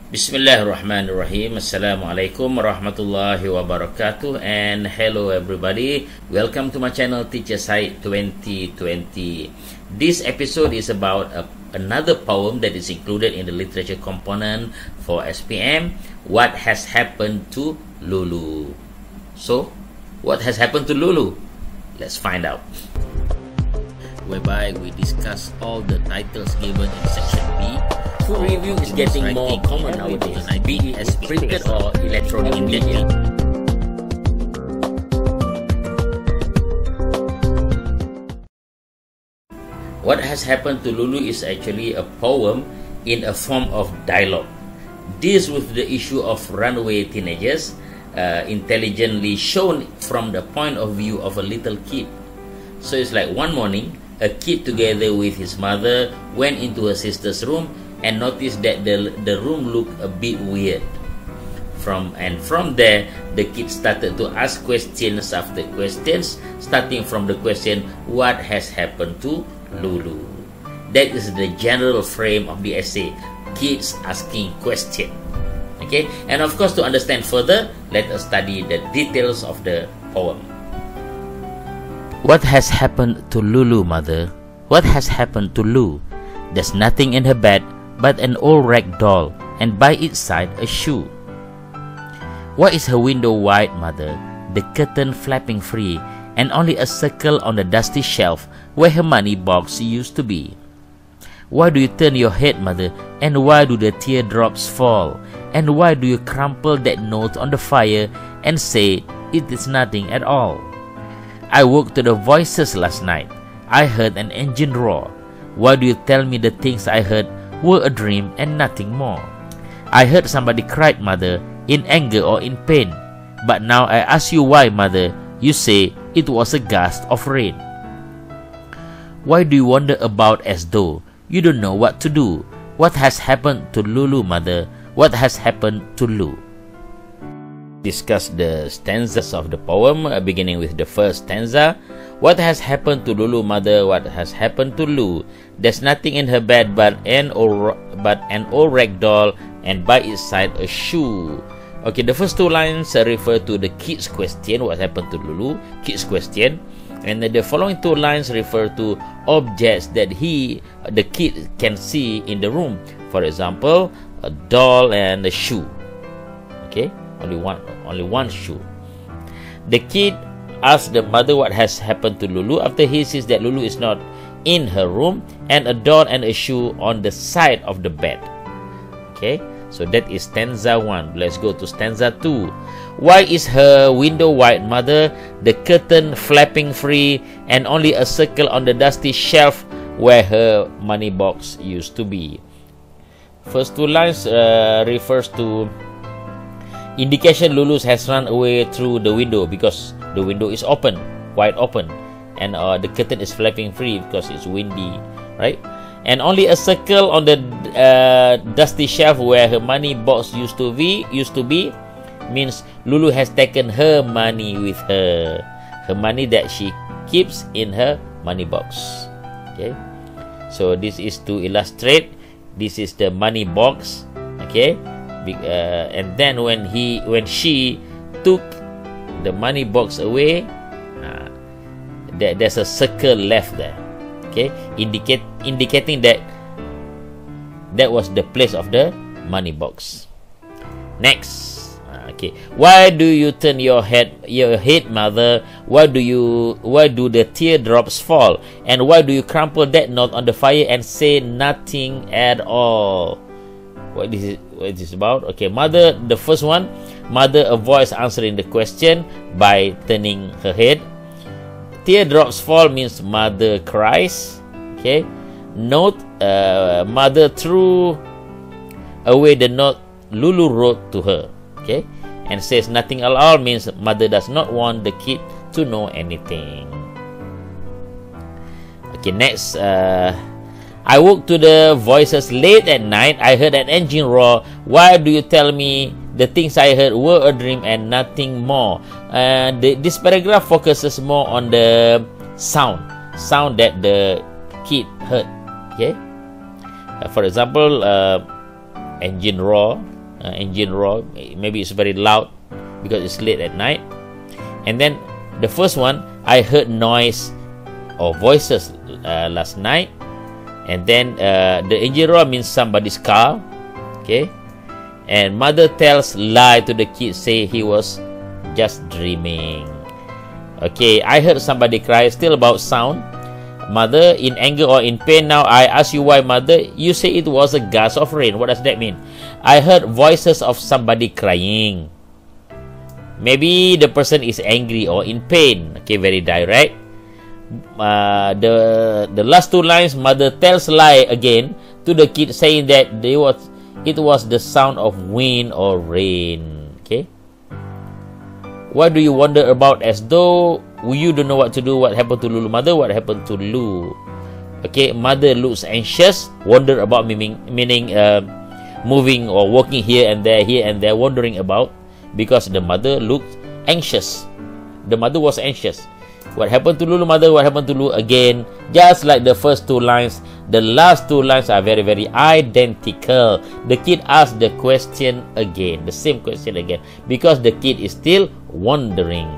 Bismillahirrahmanirrahim. Assalamualaikum warahmatullahi wabarakatuh. And hello everybody. Welcome to my channel Teacher Said 2020. This episode is about another poem that is included in the literature component for SPM. What has happened to Lulu? So, what has happened to Lulu? Let's find out. Whereby we discuss all the titles given in section B. Food review is getting more common nowadays, be it as printed or electronic media. What has happened to Lulu is actually a poem in a form of dialogue. Deals with the issue of runaway teenagers, intelligently shown from the point of view of a little kid. So it's like one morning, a kid together with his mother went into her sister's room and noticed that the room looked a bit weird. From there, the kid started to ask questions after questions, starting from the question, what has happened to Lulu? That is the general frame of the essay, kids asking questions. Okay, and of course, to understand further, let us study the details of the poem. What has happened to Lulu, mother? What has happened to Lulu? There's nothing in her bed but an old rag doll, and by its side a shoe. Why is her window wide, mother? The curtain flapping free, and only a circle on the dusty shelf where her money box used to be. Why do you turn your head, mother, and why do the teardrops fall? And why do you crumple that note on the fire and say it is nothing at all? I woke to the voices last night. I heard an engine roar. Why do you tell me the things I heard were a dream and nothing more? I heard somebody cried, mother, in anger or in pain. But now I ask you why, mother, you say it was a gust of rain. Why do you wander about as though you don't know what to do? What has happened to Lulu, mother? What has happened to Lulu? Discuss the stanzas of the poem, beginning with the first stanza. What has happened to Lulu, mother? What has happened to Lulu? There's nothing in her bed but an old rag doll, and by its side a shoe. Okay, the first two lines refer to the kid's question, what happened to Lulu, kid's question. And the following two lines refer to objects that the kid can see in the room. For example, a doll and a shoe. Okay, only one shoe. The kid asks the mother what has happened to Lulu after he sees that Lulu is not in her room and a doll and a shoe on the side of the bed. Okay, so that is stanza 1. Let's go to stanza 2. Why is her window wide, mother? The curtain flapping free and only a circle on the dusty shelf where her money box used to be. First two lines refers to indication Lulu has run away through the window because the window is open, wide open, and the curtain is flapping free because it's windy, right? And only a circle on the dusty shelf where her money box used to be means Lulu has taken her money with her money that she keeps in her money box. Okay, so this is to illustrate. This is the money box. Okay. And then when she took the money box away, there's a circle left there, okay, indicating that was the place of the money box. Next, okay, why do you turn your head, mother? Why do the teardrops fall? And why do you crumple that note on the fire and say nothing at all? What is this about? Okay, mother, the first one, mother avoids answering the question by turning her head. Teardrops fall means mother cries. Okay, note, mother threw away the note Lulu wrote to her. Okay, and says nothing at all means mother does not want the kid to know anything. Okay, next, I woke to the voices late at night. I heard an engine roar. Why do you tell me the things I heard were a dream and nothing more? This paragraph focuses more on the sound that the kid heard. Okay, for example, engine roar, engine roar. Maybe it's very loud because it's late at night. And then the first one, I heard noise or voices last night. And then the engine roar means somebody's car. Okay. And mother tells lie to the kid, say he was just dreaming. Okay, I heard somebody cry. Still about sound. Mother, in anger or in pain. Now I ask you why, mother. You say it was a gust of rain. What does that mean? I heard voices of somebody crying. Maybe the person is angry or in pain. Okay, very direct. The last two lines, mother tells lie again to the kid, saying that it was the sound of wind or rain. Okay. What do you wonder about, as though you don't know what to do? What happened to Lulu? Mother, what happened to Lulu? Okay, mother looks anxious. Wonder about meaning moving or walking here and there, wondering about, because the mother looked anxious. The mother was anxious. What happened to Lulu, mother? What happened to Lulu? Again, just like the first two lines, the last two lines are very, very identical. The kid asks the question again, the same question again, because the kid is still wondering.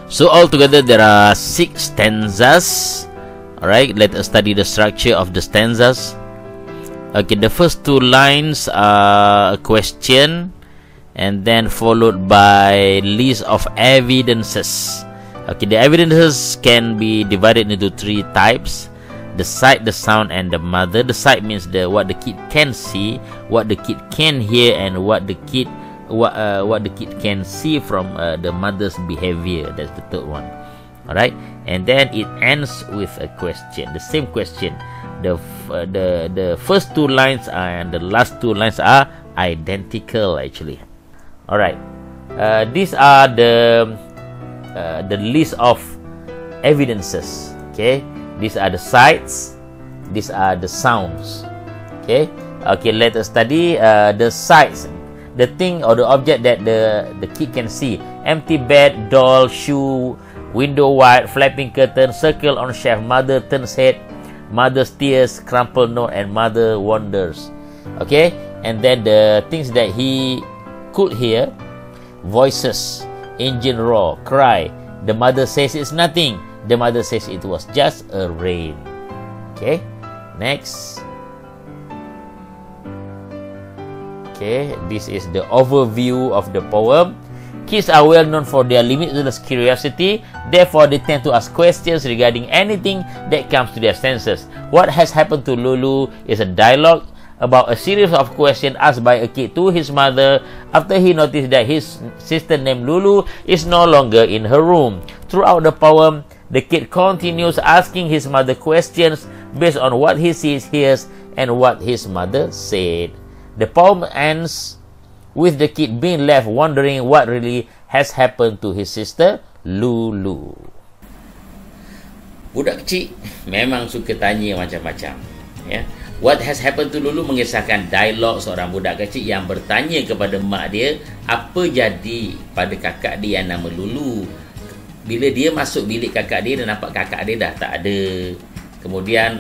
So altogether there are 6 stanzas. Alright, let us study the structure of the stanzas. Okay, the first 2 lines are a question, and then followed by list of evidences. Okay, the evidences can be divided into 3 types: the sight, the sound, and the mother. The sight means what the kid can see, what the kid can hear, and what the kid can see from the mother's behavior. That's the third one. Alright, and then it ends with a question, the same question. The first 2 lines and the last 2 lines are identical actually. Alright, these are the list of evidences. Okay, these are the sights, these are the sounds. Okay, let us study the sights, the thing or the object that the kid can see: empty bed, doll, shoe, window wide, flapping curtain, circle on shelf, mother turns head, mother's tears, crumpled note, and mother wonders. Okay, and then the things that he could hear: voices, engine roar, cry. The mother says it's nothing. The mother says it was just a rain. Okay, next. Okay, this is the overview of the poem. Kids are well known for their limitless curiosity. Therefore, they tend to ask questions regarding anything that comes to their senses. What has happened to Lulu is a dialogue about a series of questions asked by a kid to his mother after he noticed that his sister named Lulu is no longer in her room. Throughout the poem, the kid continues asking his mother questions based on what he sees, hears, and what his mother said. The poem ends with the kid being left wondering what really has happened to his sister Lulu. Budak kecil memang suka tanya macam-macam. Ya. What has happened to Lulu mengisahkan dialog seorang budak kecil yang bertanya kepada mak dia apa jadi pada kakak dia yang nama Lulu. Bila dia masuk bilik kakak dia dan nampak kakak dia dah tak ada. Kemudian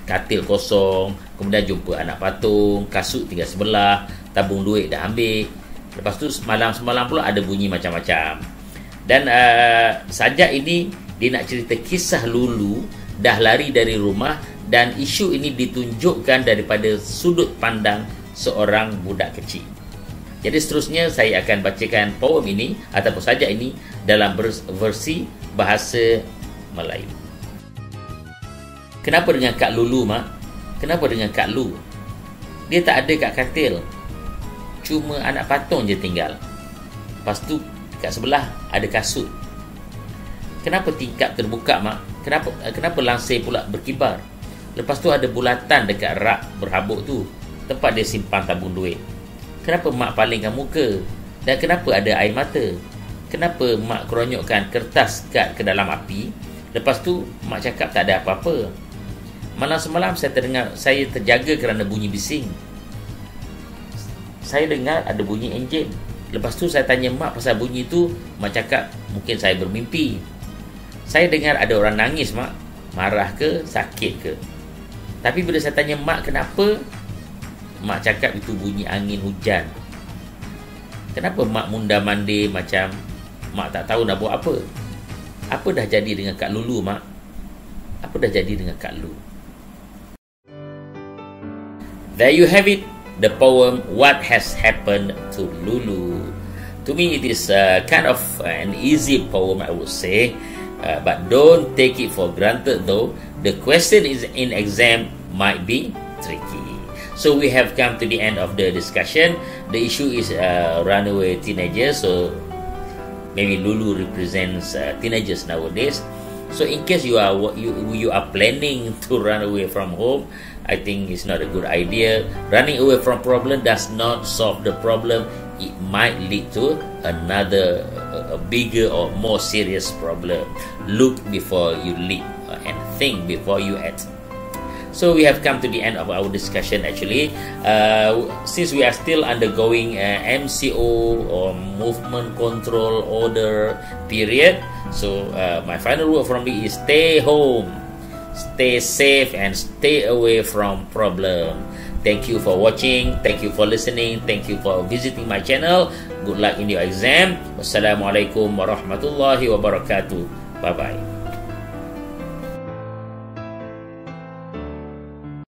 katil kosong, kemudian jumpa anak patung, kasut tinggal sebelah, tabung duit dah ambil. Lepas tu semalam pula ada bunyi macam-macam. Dan sajak ini dia nak cerita kisah Lulu dah lari dari rumah, dan isu ini ditunjukkan daripada sudut pandang seorang budak kecil. Jadi seterusnya saya akan bacakan poem ini ataupun sajak ini dalam versi bahasa Melayu. Kenapa dengan Kak Lulu, Mak? Kenapa dengan Kak Lu? Dia tak ada kat katil. Cuma anak patung je tinggal. Lepas tu kat sebelah ada kasut. Kenapa tingkap terbuka, Mak? Kenapa langsir pula berkibar? Lepas tu ada bulatan dekat rak berhabuk tu, tempat dia simpan tabung duit. Kenapa mak palingkan muka? Dan kenapa ada air mata? Kenapa mak keronyokkan kertas kad ke dalam api? Lepas tu mak cakap tak ada apa-apa. Malam semalam saya terjaga kerana bunyi bising. Saya dengar ada bunyi enjin. Lepas tu saya tanya mak pasal bunyi tu, mak cakap mungkin saya bermimpi. Saya dengar ada orang nangis, mak. Marah ke, sakit ke? Tapi bila saya tanya mak kenapa, mak cakap itu bunyi angin hujan. Kenapa mak munda-mandi macam mak tak tahu nak buat apa? Apa dah jadi dengan Kak Lulu, mak? Apa dah jadi dengan Kak Lu? There you have it, the poem What Has Happened to Lulu. To me, it is kind of an easy poem, I would say. But don't take it for granted, though. The question is in exam might be tricky. So we have come to the end of the discussion. The issue is runaway teenagers. So maybe Lulu represents teenagers nowadays. So in case you are planning to run away from home, I think it's not a good idea. Running away from problem does not solve the problem. It might lead to another a bigger or more serious problem. Look before you leap and think before you act. So we have come to the end of our discussion actually. Since we are still undergoing MCO or movement control order period, so my final word from me is stay home, stay safe, and stay away from problem. Thank you for watching, thank you for listening, thank you for visiting my channel. Good luck in your exam. Wassalamualaikum warahmatullahi wabarakatuh. Bye bye.